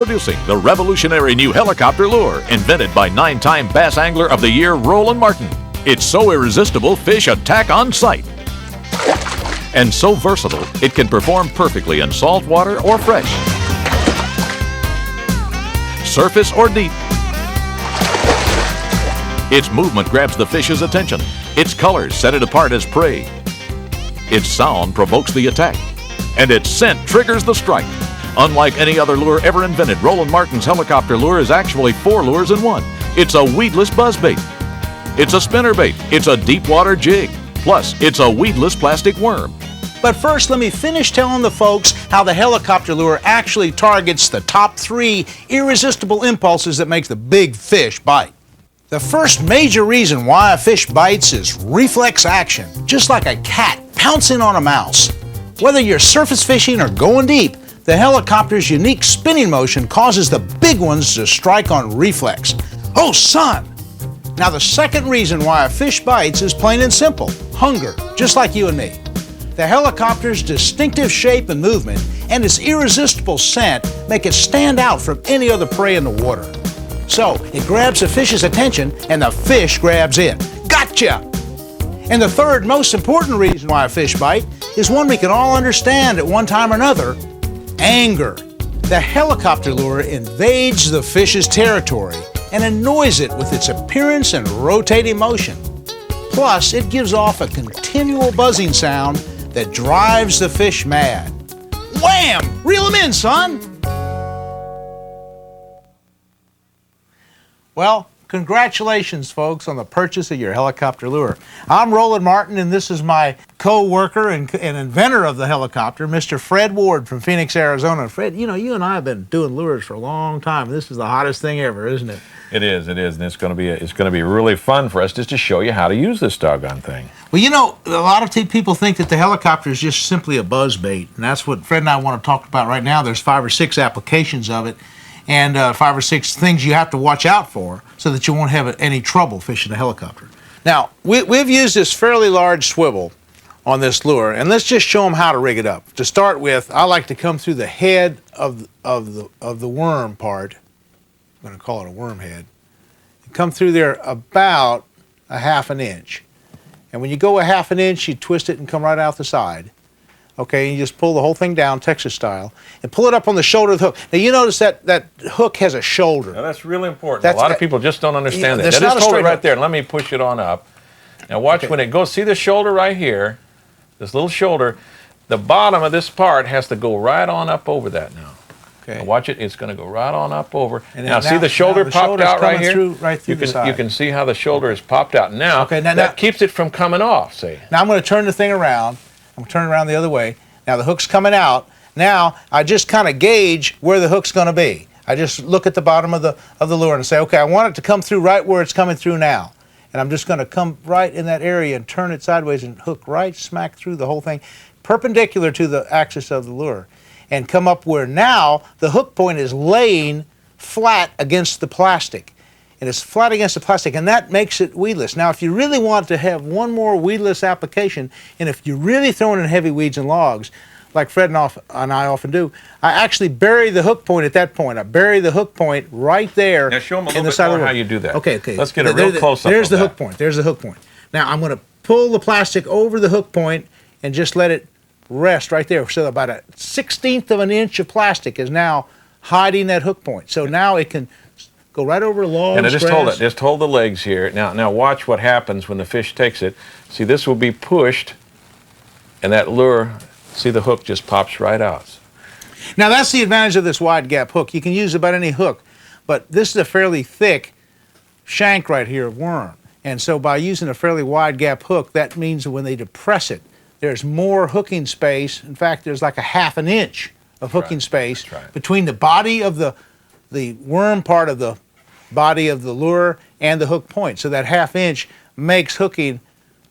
Introducing the revolutionary new helicopter lure invented by 9-time Bass Angler of the Year Roland Martin. It's so irresistible, fish attack on sight. And so versatile, it can perform perfectly in salt water or fresh, surface or deep. Its movement grabs the fish's attention. Its colors set it apart as prey. Its sound provokes the attack. And its scent triggers the strike. Unlike any other lure ever invented, Roland Martin's helicopter lure is actually 4 lures in one. It's a weedless buzzbait. It's a spinnerbait. It's a deep water jig. Plus, it's a weedless plastic worm. But first, let me finish telling the folks how the helicopter lure actually targets the top 3 irresistible impulses that make the big fish bite. The first major reason why a fish bites is reflex action, just like a cat pouncing on a mouse. Whether you're surface fishing or going deep, the helicopter's unique spinning motion causes the big ones to strike on reflex. Oh, son! Now, the second reason why a fish bites is plain and simple: hunger, just like you and me. The helicopter's distinctive shape and movement and its irresistible scent make it stand out from any other prey in the water. So, it grabs the fish's attention and the fish grabs it. Gotcha! And the third most important reason why a fish bite is one we can all understand at one time or another: anger. The helicopter lure invades the fish's territory and annoys it with its appearance and rotating motion. Plus, it gives off a continual buzzing sound that drives the fish mad. Wham! Reel 'em in, son! Well, congratulations, folks, on the purchase of your helicopter lure. I'm Roland Martin, and this is my co-worker and inventor of the helicopter, Mr. Fred Ward from Phoenix, Arizona. Fred, you know, you and I have been doing lures for a long time. This is the hottest thing ever, isn't it? It is, and it's going to be really fun for us just to show you how to use this doggone thing. Well, you know, a lot of people think that the helicopter is just simply a buzz bait, and that's what Fred and I want to talk about right now. There's 5 or 6 applications of it, and 5 or 6 things you have to watch out for so that you won't have any trouble fishing a helicopter. Now, we've used this fairly large swivel on this lure, and let's just show them how to rig it up. To start with, I like to come through the head of the worm part. I'm going to call it a worm head. Come through there about a 1/2 inch. And when you go a 1/2 inch, you twist it and come right out the side. Okay, and you just pull the whole thing down, Texas style, and pull it up on the shoulder of the hook. Now, you notice that hook has a shoulder. Now, that's really important. A lot of people just don't understand that. Just hold it right there, and let me push it on up. Now, watch when it goes. See the shoulder right here? This little shoulder. The bottom of this part has to go right on up over that now. Okay. Now watch it. It's going to go right on up over. And now see the shoulder popped out right here? Right through the side. You can see how the shoulder is popped out. Now, that keeps it from coming off, see? Now I'm going to turn the thing around. I'm going to turn it around the other way. Now the hook's coming out. Now I just kind of gauge where the hook's going to be. I just look at the bottom of the lure and say, okay, I want it to come through right where it's coming through now. And I'm just going to come right in that area and turn it sideways and hook right smack through the whole thing, perpendicular to the axis of the lure, and come up where now the hook point is laying flat against the plastic. And it's flat against the plastic, and that makes it weedless. Now, if you really want to have one more weedless application, and if you're really throwing in heavy weeds and logs, like Fred and I often do, I actually bury the hook point at that point. I bury the hook point right there. Now show them a little bit more how you do that. Okay. Let's get a real close up. There's the hook point. There's the hook point. Now I'm going to pull the plastic over the hook point and just let it rest right there. So about a 1/16 of an inch of plastic is now hiding that hook point. So now it can go right over logs. And just hold it. Just hold the legs here. Now watch what happens when the fish takes it. See, this will be pushed, and that lure. See, the hook just pops right out. Now, that's the advantage of this wide gap hook. You can use about any hook, but this is a fairly thick shank right here of worm. And so by using a fairly wide gap hook, that means that when they depress it, there's more hooking space. In fact, there's like a 1/2 inch of hooking space between the body of the worm part of the body of the lure and the hook point. So that 1/2 inch makes hooking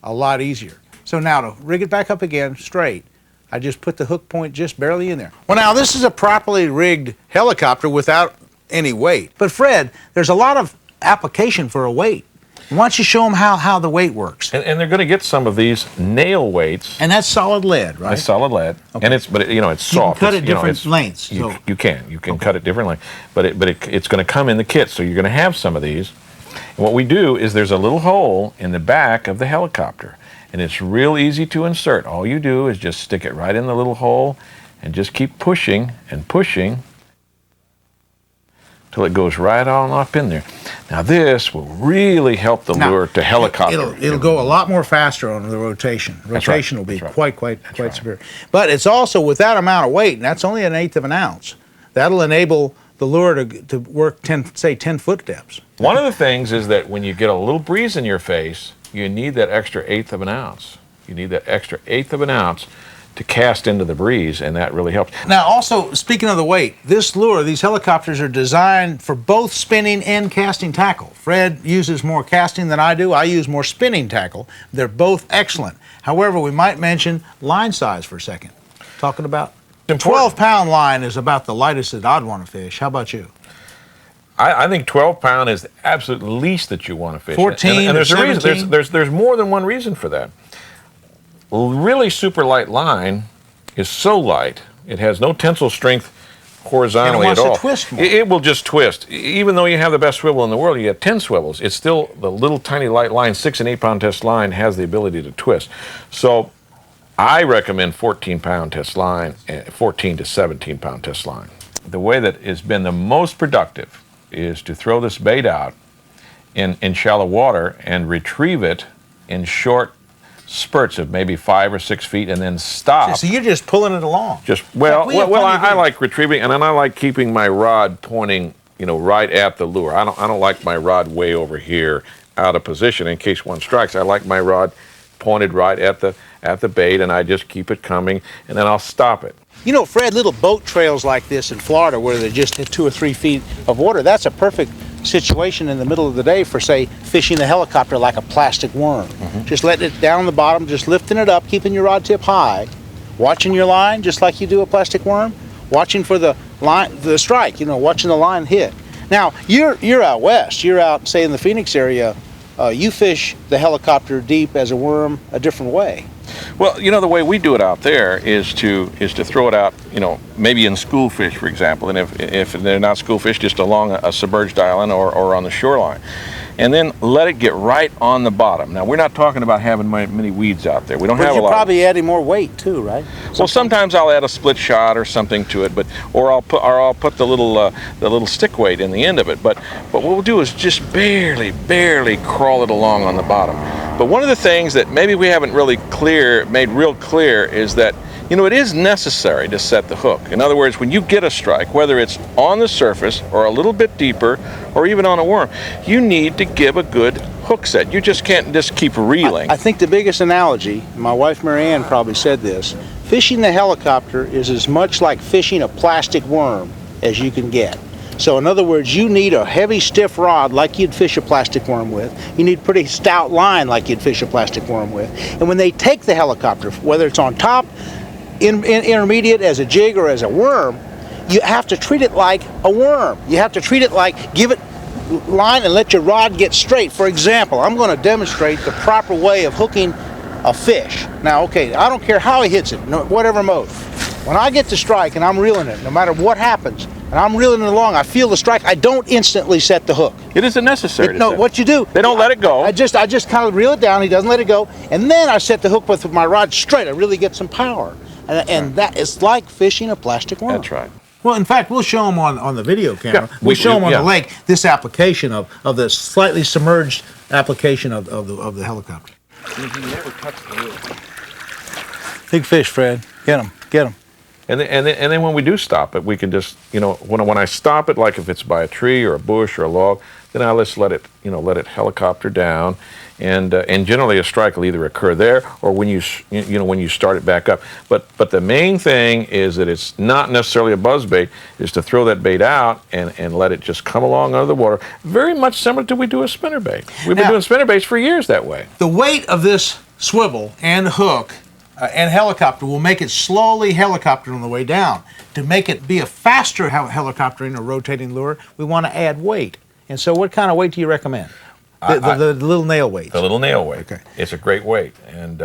a lot easier. So now to rig it back up again straight, I just put the hook point just barely in there. Well, now this is a properly rigged helicopter without any weight. But Fred, there's a lot of application for a weight. Why don't you show them how the weight works? And they're going to get some of these nail weights. And that's solid lead, right? It's solid lead, okay. and it's soft. You can cut it different lengths. You can cut it differently, but it's going to come in the kit. So you're going to have some of these. And what we do is there's a little hole in the back of the helicopter, and it's real easy to insert. All you do is just stick it right in the little hole, and just keep pushing and pushing till it goes right on up in there. Now this will really help the lure to helicopter. It'll go a lot more faster on the rotation. Rotation will be quite severe. But it's also with that amount of weight, and that's only 1/8 of an ounce. That'll enable the lure to work 10 foot depths. One of the things is that when you get a little breeze in your face, you need that extra 1/8 of an ounce. You need that extra 1/8 of an ounce to cast into the breeze, and that really helps. Now, also, speaking of the weight, this lure, these helicopters are designed for both spinning and casting tackle. Fred uses more casting than I do. I use more spinning tackle. They're both excellent. However, we might mention line size for a second. Talking about 12-pound line is about the lightest that I'd want to fish. How about you? I think 12-pound is the absolute least that you want to fish. 14 and there's or a 17? reason. There's more than one reason for that. Really super light line is so light, it has no tensile strength horizontally at all. And it wants to twist more. It will just twist. Even though you have the best swivel in the world, you have 10 swivels, it's still the little tiny light line, 6 and 8 pound test line has the ability to twist. So I recommend 14-pound test line, 14 to 17-pound test line. The way that has been the most productive is to throw this bait out in shallow water and retrieve it in short spurts of maybe 5 or 6 feet, and then stop. So you're just pulling it along. I like retrieving, and then I like keeping my rod pointing, right at the lure. I don't like my rod way over here, out of position in case one strikes. I like my rod pointed right at the bait, and I just keep it coming, and then I'll stop it. You know, Fred, little boat trails like this in Florida where they're just at 2 or 3 feet of water, that's a perfect situation in the middle of the day for, say, fishing the helicopter like a plastic worm. Just letting it down the bottom, just lifting it up, keeping your rod tip high, watching your line just like you do a plastic worm, watching for the line, the strike, watching the line hit. Now, you're out west, you're out, say, in the Phoenix area, you fish the helicopter deep as a worm a different way. Well, the way we do it out there is to throw it out, maybe in school fish, for example, and if they're not school fish, just along a submerged island or on the shoreline, and then let it get right on the bottom. Now, we're not talking about having many weeds out there. We don't have a lot. But you're probably adding more weight too, right? Well, sometimes I'll add a split shot or something to it, or I'll put the little stick weight in the end of it. But what we'll do is just barely crawl it along on the bottom. But one of the things that maybe we haven't really made real clear is that, it is necessary to set the hook. In other words, when you get a strike, whether it's on the surface or a little bit deeper or even on a worm, you need to give a good hook set. You just can't just keep reeling. I think the biggest analogy, my wife Marianne probably said this, fishing the helicopter is as much like fishing a plastic worm as you can get. So in other words, you need a heavy, stiff rod like you'd fish a plastic worm with. You need pretty stout line like you'd fish a plastic worm with. And when they take the helicopter, whether it's on top, intermediate, as a jig, or as a worm, you have to treat it like a worm. You have to treat it like, give it line and let your rod get straight. For example, I'm going to demonstrate the proper way of hooking a fish. Now, okay, I don't care how he hits it, whatever mode. When I get the strike and I'm reeling it, no matter what happens, and I'm reeling it along, I feel the strike, I don't instantly set the hook. It isn't necessary. No, what you do, they don't let it go. I just kind of reel it down, he doesn't let it go, and then I set the hook with my rod straight. I really get some power. And that is like fishing a plastic worm. That's right. Well, in fact, we'll show them on the video camera. Yeah, we'll show them on the lake this application of the slightly submerged application of the helicopter. He never touched the lure. Big fish, Fred. Get him. And then when we do stop it, we can just, when I stop it, like if it's by a tree or a bush or a log, then I just let it helicopter down, and generally a strike will either occur there or when you start it back up. But the main thing is that it's not necessarily a buzz bait, is to throw that bait out and let it just come along under the water. Very much similar to we do a spinner bait. We've been doing spinner baits for years that way. The weight of this swivel and hook and helicopter will make it slowly helicopter on the way down. To make it be a faster helicoptering or rotating lure, we want to add weight. And so what kind of weight do you recommend? The little nail weight. The little nail weight. Okay. It's a great weight, and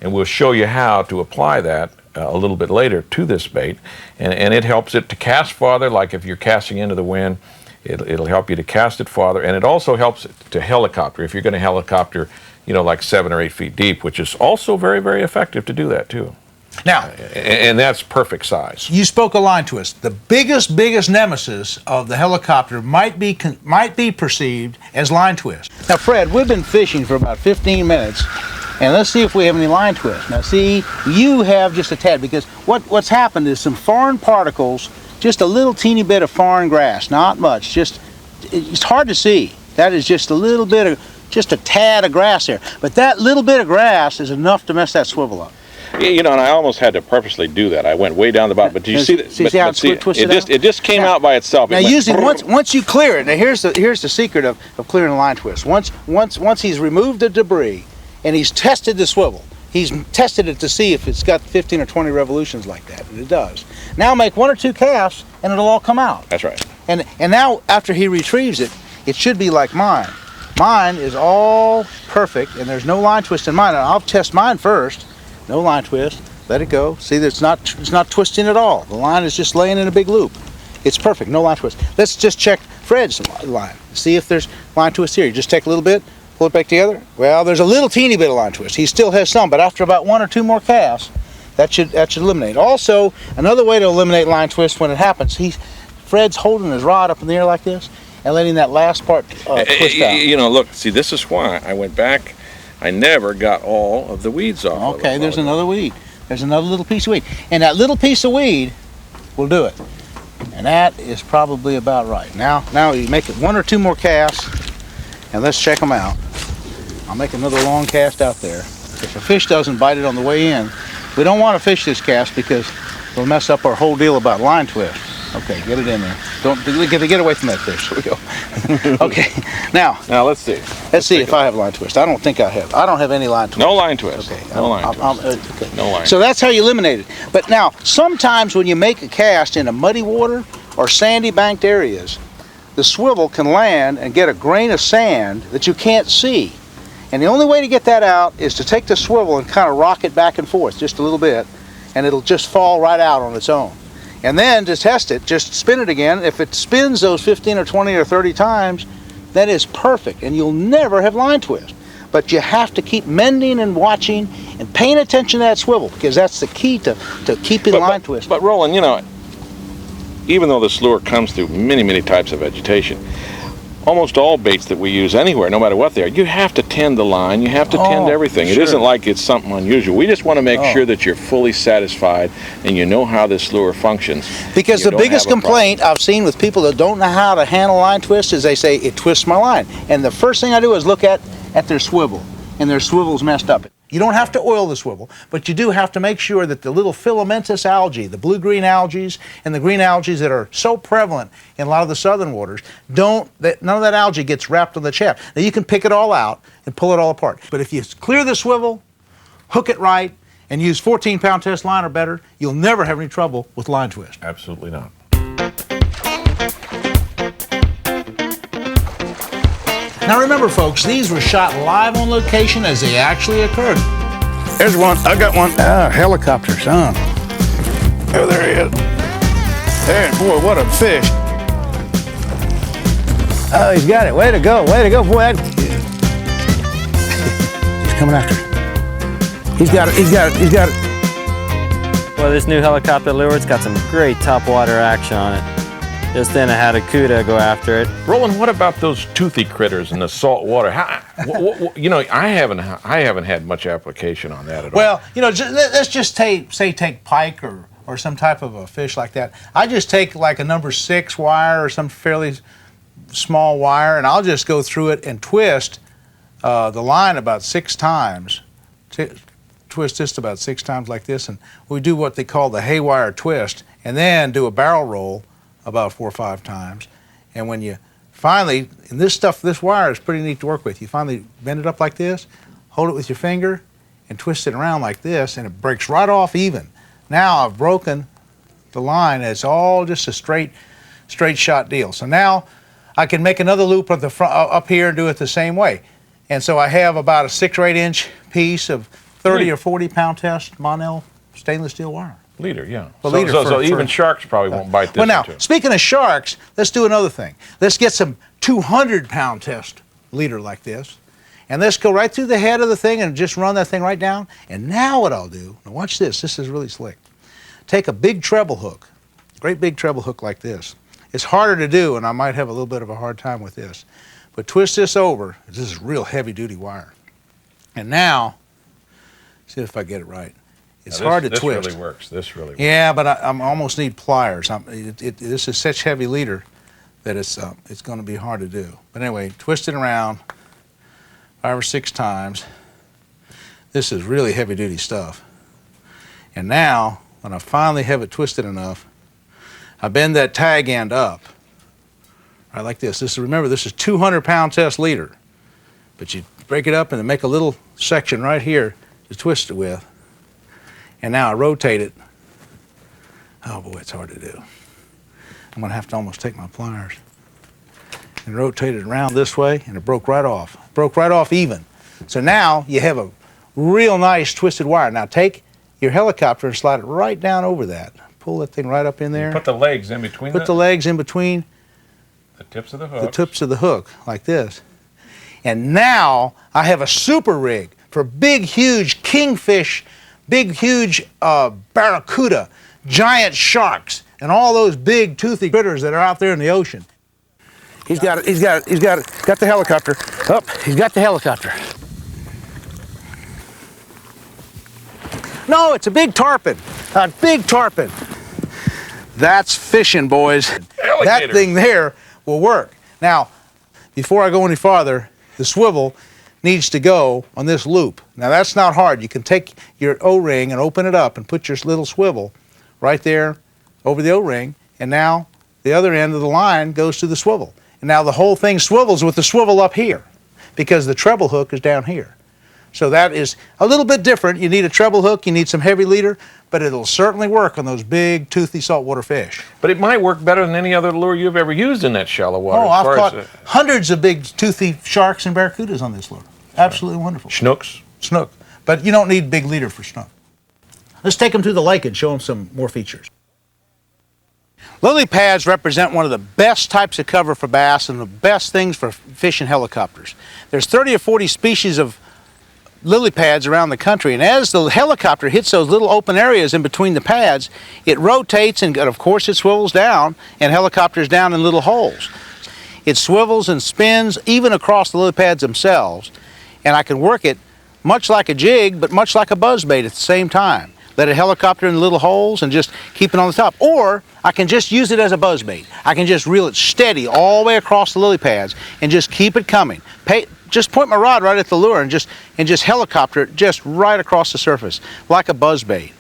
we'll show you how to apply that a little bit later to this bait, and it helps it to cast farther. Like if you're casting into the wind, it'll help you to cast it farther, and it also helps it to helicopter. If you're going to helicopter, like 7 or 8 feet deep, which is also very, very effective to do that too. Now, and that's perfect size. you spoke of line twist. The biggest nemesis of the helicopter might be perceived as line twist. Now, Fred, we've been fishing for about 15 minutes, and let's see if we have any line twist. Now, see, you have just a tad, because what's happened is some foreign particles, just a little teeny bit of foreign grass, not much. It's hard to see. That is just a little bit of, just a tad of grass there. But that little bit of grass is enough to mess that swivel up. And I almost had to purposely do that. I went way down the bottom, but do you see that? See how it's twisted out? It just came out by itself. Now, usually once you clear it, now here's the secret of clearing a line twist. Once he's removed the debris and he's tested the swivel, he's tested it to see if it's got 15 or 20 revolutions like that, and it does. Now make 1 or 2 casts and it'll all come out. That's right. And now after he retrieves it, it should be like mine. Mine is all perfect and there's no line twist in mine. And I'll test mine first. No line twist. Let it go. See, it's not twisting at all. The line is just laying in a big loop. It's perfect. No line twist. Let's just check Fred's line. See if there's line twist here. You just take a little bit, pull it back together. Well, there's a little teeny bit of line twist. He still has some, but after about 1 or 2 more casts, that should eliminate. Also, another way to eliminate line twist when it happens, Fred's holding his rod up in the air like this and letting that last part twist out. Look, see, this is why I went back. I never got all of the weeds off. Okay, there's another weed. There's another little piece of weed. And that little piece of weed will do it. And that is probably about right. Now you make it 1 or 2 more casts, and let's check them out. I'll make another long cast out there. If a fish doesn't bite it on the way in, we don't want to fish this cast because it'll mess up our whole deal about line twist. Okay, get it in there. Don't get away from that fish. Here we go. Okay, now let's see. Let's see if I have line twist. I don't think I have. I don't have any line twist. No line twist. Okay. No line twist. Okay. No line. So that's how you eliminate it. But now, sometimes when you make a cast in a muddy water or sandy banked areas, the swivel can land and get a grain of sand that you can't see. And the only way to get that out is to take the swivel and kind of rock it back and forth just a little bit, and it'll just fall right out on its own. And then to test it, just spin it again. If it spins those 15 or 20 or 30 times, that is perfect, and you'll never have line twist. But you have to keep mending and watching and paying attention to that swivel, because that's the key to keeping line twist. But Roland, even though this lure comes through many, many types of vegetation, almost all baits that we use anywhere, no matter what they are, you have to tend the line, you have to tend everything. Sure. It isn't like it's something unusual. We just want to make sure that you're fully satisfied and you know how this lure functions. Because the biggest complaint I've seen with people that don't know how to handle line twist is they say, it twists my line. And the first thing I do is look at their swivel, and their swivel's messed up. You don't have to oil the swivel, but you do have to make sure that the little filamentous algae, the blue-green algae and the green algae that are so prevalent in a lot of the southern waters, none of that algae gets wrapped on the shaft. Now you can pick it all out and pull it all apart. But if you clear the swivel, hook it right, and use 14-pound test line or better, you'll never have any trouble with line twist. Absolutely not. Now remember, folks, these were shot live on location as they actually occurred. There's one. I got one. Helicopter, son. Oh, there he is. There, boy, what a fish. Oh, he's got it. Way to go. Way to go, boy. He's coming after it. He's got it. He's got it. He's got it. Well, this new helicopter lure, it's got some great top water action on it. Just then I had a cuda go after it. Roland, what about those toothy critters in the salt water? I haven't had much application on that at all. Well, let's just take pike or some type of a fish like that. I just take like a number 6 wire or some fairly small wire, and I'll just go through it and twist the line about 6 times. Twist this about 6 times like this, and we do what they call the haywire twist, and then do a barrel roll about 4 or 5 times. And when you finally, and this wire is pretty neat to work with. You finally bend it up like this, hold it with your finger, and twist it around like this, and it breaks right off even. Now I've broken the line. It's all just a straight shot deal. So now I can make another loop at the front, up here and do it the same way. And so I have about a 6 or 8 inch piece of 30 or 40 pound test Monel stainless steel wire. Leader, yeah. Well, So even sharks probably won't bite this. Well, now, too. speaking of sharks, let's do another thing. Let's get some 200 pound test leader like this. And let's go right through the head of the thing and just run that thing right down. And now what I'll do, now watch this. This is really slick. Take a big treble hook, great big treble hook like this. It's harder to do, and I might have a little bit of a hard time with this. But twist this over. This is real heavy-duty wire. And now, see if I get it right. It's hard to twist. This really works. This really works. Yeah, but I almost need pliers. This is such heavy leader that it's going to be hard to do. But anyway, twist it around 5 or 6 times. This is really heavy-duty stuff. And now, when I finally have it twisted enough, I bend that tag end up, right like this. Remember, this is 200 pound test leader, but you break it up and then make a little section right here to twist it with. And now I rotate it. Oh boy, it's hard to do. I'm gonna have to almost take my pliers and rotate it around this way, and it broke right off. Broke right off even. So now you have a real nice twisted wire. Now take your helicopter and slide it right down over that. Pull that thing right up in there. You put the legs in between. Put the legs in between the tips of the hook. The tips of the hook, like this. And now I have a super rig for big, huge kingfish, big, huge barracuda, giant sharks, and all those big, toothy critters that are out there in the ocean. He's got the helicopter. Up, he's got the helicopter. No, it's a big tarpon. A big tarpon. That's fishing, boys. Alligator. That thing there will work. Now, before I go any farther, the swivel needs to go on this loop. Now, that's not hard. You can take your O-ring and open it up and put your little swivel right there over the O-ring, and now the other end of the line goes to the swivel. And now the whole thing swivels with the swivel up here because the treble hook is down here. So that is a little bit different. You need a treble hook, you need some heavy leader, but it'll certainly work on those big, toothy saltwater fish. But it might work better than any other lure you've ever used in that shallow water. Oh, I've caught hundreds of big, toothy sharks and barracudas on this lure. Absolutely wonderful. Schnooks? Snook. But you don't need big leader for snook. Let's take them to the lake and show them some more features. Lily pads represent one of the best types of cover for bass and the best things for fishing helicopters. There's 30 or 40 species of lily pads around the country, and as the helicopter hits those little open areas in between the pads, it rotates and of course it swivels down and helicopters down in little holes. It swivels and spins even across the lily pads themselves, and I can work it much like a jig but much like a buzzbait at the same time. Let it helicopter in the little holes and just keep it on the top. Or I can just use it as a buzzbait. I can just reel it steady all the way across the lily pads and just keep it coming. Just point my rod right at the lure and just helicopter it just right across the surface like a buzzbait.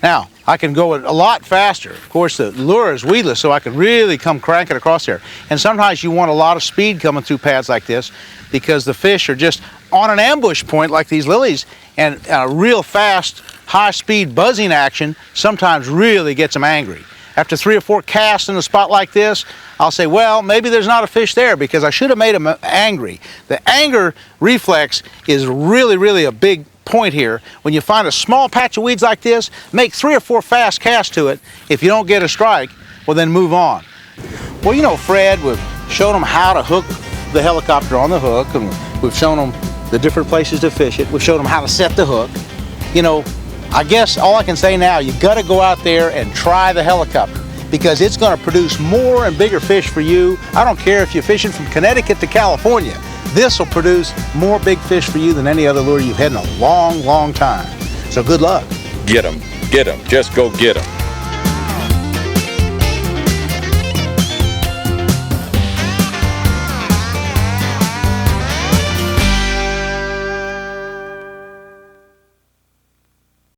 Now, I can go a lot faster. Of course, the lure is weedless, so I can really come cranking across there. And sometimes you want a lot of speed coming through pads like this because the fish are just on an ambush point like these lilies, and a real fast, high-speed buzzing action sometimes really gets them angry. After 3 or 4 casts in a spot like this, I'll say, well, maybe there's not a fish there because I should have made them angry. The anger reflex is really, really a big point here. When you find a small patch of weeds like this, make 3 or 4 fast casts to it. If you don't get a strike, well, then move on. Well, you know, Fred, we've shown them how to hook the helicopter on the hook, and we've shown them the different places to fish it. We've shown them how to set the hook. You know, I guess all I can say now, you've got to go out there and try the helicopter because it's going to produce more and bigger fish for you. I don't care if you're fishing from Connecticut to California. This will produce more big fish for you than any other lure you've had in a long, long time. So good luck. Get 'em. Get 'em. Just go get 'em.